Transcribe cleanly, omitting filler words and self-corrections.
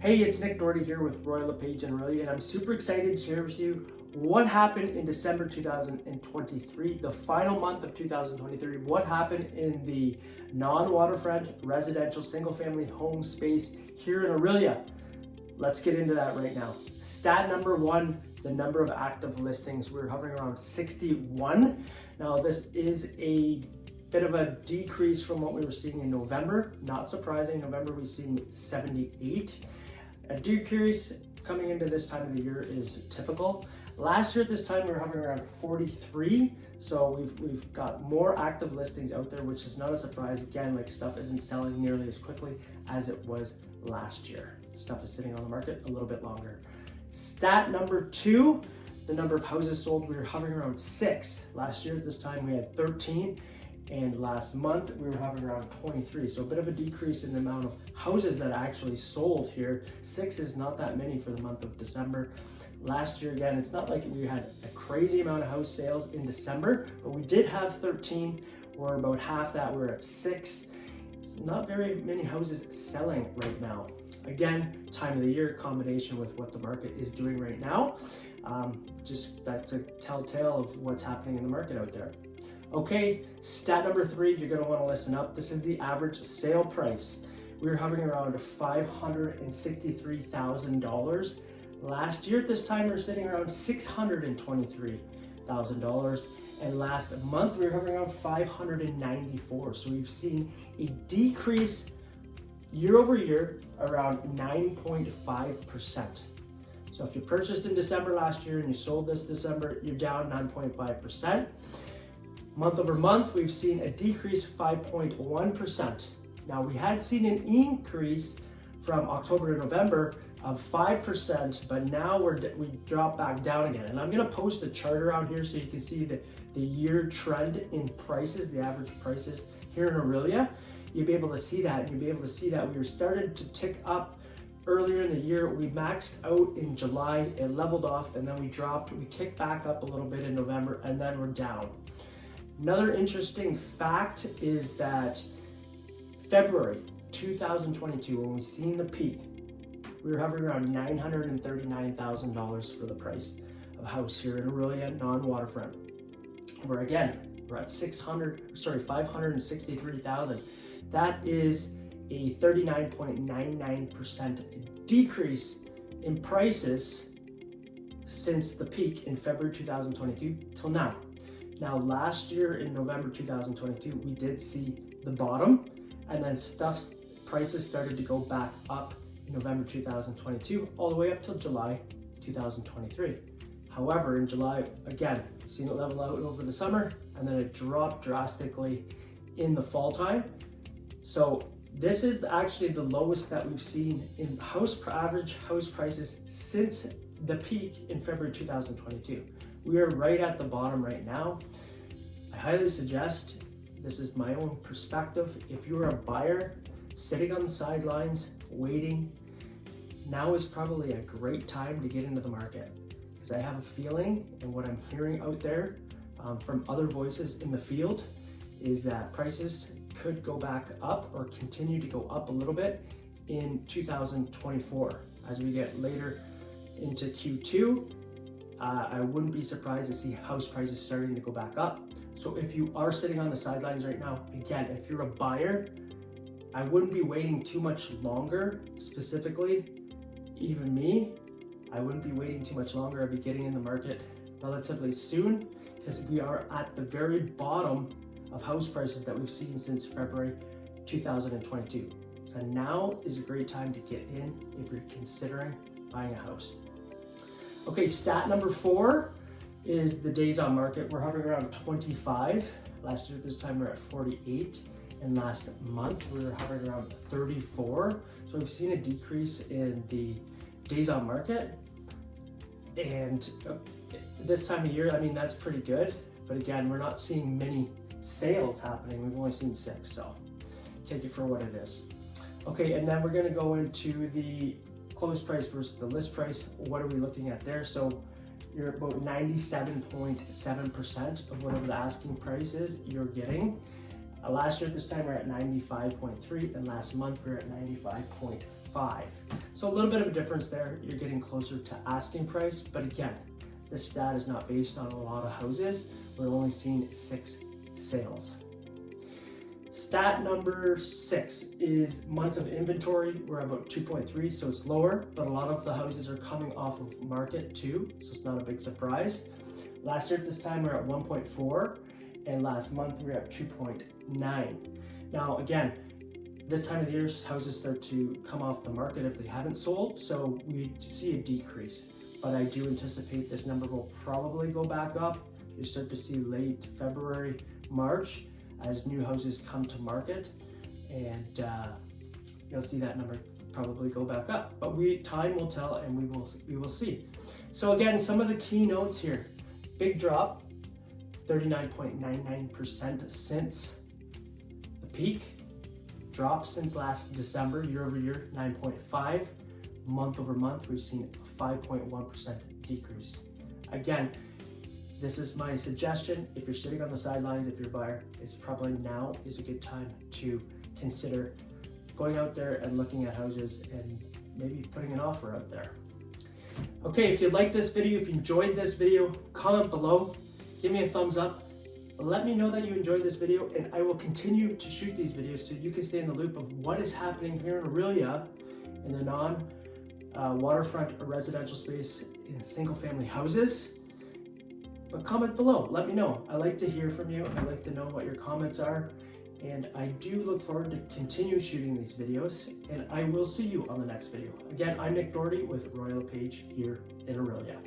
Hey, it's Nick Doherty here with Orillia and Orillia, and I'm super excited to share with you what happened in December 2023, the final month of 2023, what happened in the non-waterfront residential single-family home space here in Orillia. Let's get into that right now. Stat number one, the number of active listings. We're hovering around 61. Now, this is a bit of a decrease from what we were seeing in November. Not surprising, November we've seen 78. A decrease coming into this time of the year is typical. Last year at this time we were hovering around 43, so we've got more active listings out there, which is not a surprise. Again, like, stuff isn't selling nearly as quickly as it was last year. Stuff is sitting on the market a little bit longer. Stat number two, the number of houses sold. We were hovering around 6. Last year at this time we had 13. And last month we were hovering around 23. So a bit of a decrease in the amount of houses that actually sold here. 6 is not that many for the month of December. Last year, again, it's not like we had a crazy amount of house sales in December, but we did have 13, or about half that. We're at 6. Not very many houses selling right now. Again, time of the year, combination with what the market is doing right now. Just that's a telltale of what's happening in the market out there. Okay, stat number 3, you're gonna wanna listen up. This is the average sale price. We're hovering around $563,000. Last year at this time, we were sitting around $623,000. And last month, we were hovering around $594. So we've seen a decrease year over year around 9.5%. So if you purchased in December last year and you sold this December, you're down 9.5%. Month over month, we've seen a decrease 5.1%. Now, we had seen an increase from October to November of 5%, but now we drop back down again. And I'm gonna post a chart around here so you can see the year trend in prices, the average prices here in Orillia. You'll be able to see that, and you'll be able to see that we were started to tick up earlier in the year. We maxed out in July, it leveled off, and then we dropped. We kicked back up a little bit in November, and then we're down. Another interesting fact is that February 2022, when we seen the peak, we were hovering around $939,000 for the price of a house here in Orillia, non-waterfront. Where again, we're at 563,000. That is a 39.99% decrease in prices since the peak in February 2022 till now. Now, last year in November 2022, we did see the bottom, and then prices started to go back up in November 2022, all the way up till July 2023. However, in July, again, seen it level out over the summer, and then it dropped drastically in the fall time. So this is actually the lowest that we've seen in average house prices since the peak in February 2022. We are right at the bottom right now. I highly suggest, this is my own perspective, if you're a buyer sitting on the sidelines waiting, now is probably a great time to get into the market. Because I have a feeling, and what I'm hearing out there from other voices in the field, is that prices could go back up or continue to go up a little bit in 2024. As we get later into Q2, I wouldn't be surprised to see house prices starting to go back up. So if you are sitting on the sidelines right now, again, if you're a buyer, I wouldn't be waiting too much longer. Specifically, even me, I wouldn't be waiting too much longer. I'd be getting in the market relatively soon, because we are at the very bottom of house prices that we've seen since February 2022. So now is a great time to get in if you're considering buying a house. Okay, stat number 4 is the days on market. We're hovering around 25. Last year at this time we were at 48. And last month we were hovering around 34. So we've seen a decrease in the days on market. And this time of year, I mean, that's pretty good. But again, we're not seeing many sales happening. We've only seen 6, so take it for what it is. Okay, and then we're gonna go into the closed price versus the list price. What are we looking at there? So you're about 97.7% of whatever the asking price is you're getting. Last year at this time we're at 95.3, and last month we're at 95.5. 9.5. So a little bit of a difference there. You're getting closer to asking price, but again, this stat is not based on a lot of houses. We're only seeing 6 sales. Stat number 6 is months of inventory. We're about 2.3, so it's lower, but a lot of the houses are coming off of market too, so it's not a big surprise. Last year at this time, we're at 1.4, and last month we we're at 2.9. Now again, this time of the year, houses start to come off the market if they haven't sold, so we see a decrease. But I do anticipate this number will probably go back up. You start to see late February, March, as new houses come to market, and you'll see that number probably go back up. But time will tell, and we will see. So again, some of the key notes here: big drop, 39.99% since the peak. Drop since last December, year over year, 9.5. Month over month, we've seen a 5.1% decrease. Again, this is my suggestion. If you're sitting on the sidelines, if you're a buyer, it's probably now is a good time to consider going out there and looking at houses and maybe putting an offer out there. Okay, if you like this video, if you enjoyed this video, comment below, give me a thumbs up. Let me know that you enjoyed this video, and I will continue to shoot these videos so you can stay in the loop of what is happening here in Orillia in the non-waterfront residential space in single-family houses. But comment below, let me know. I like to hear from you. I like to know what your comments are, and I do look forward to continue shooting these videos, and I will see you on the next video. Again, I'm Nick Doherty with Royal Page here in Orillia.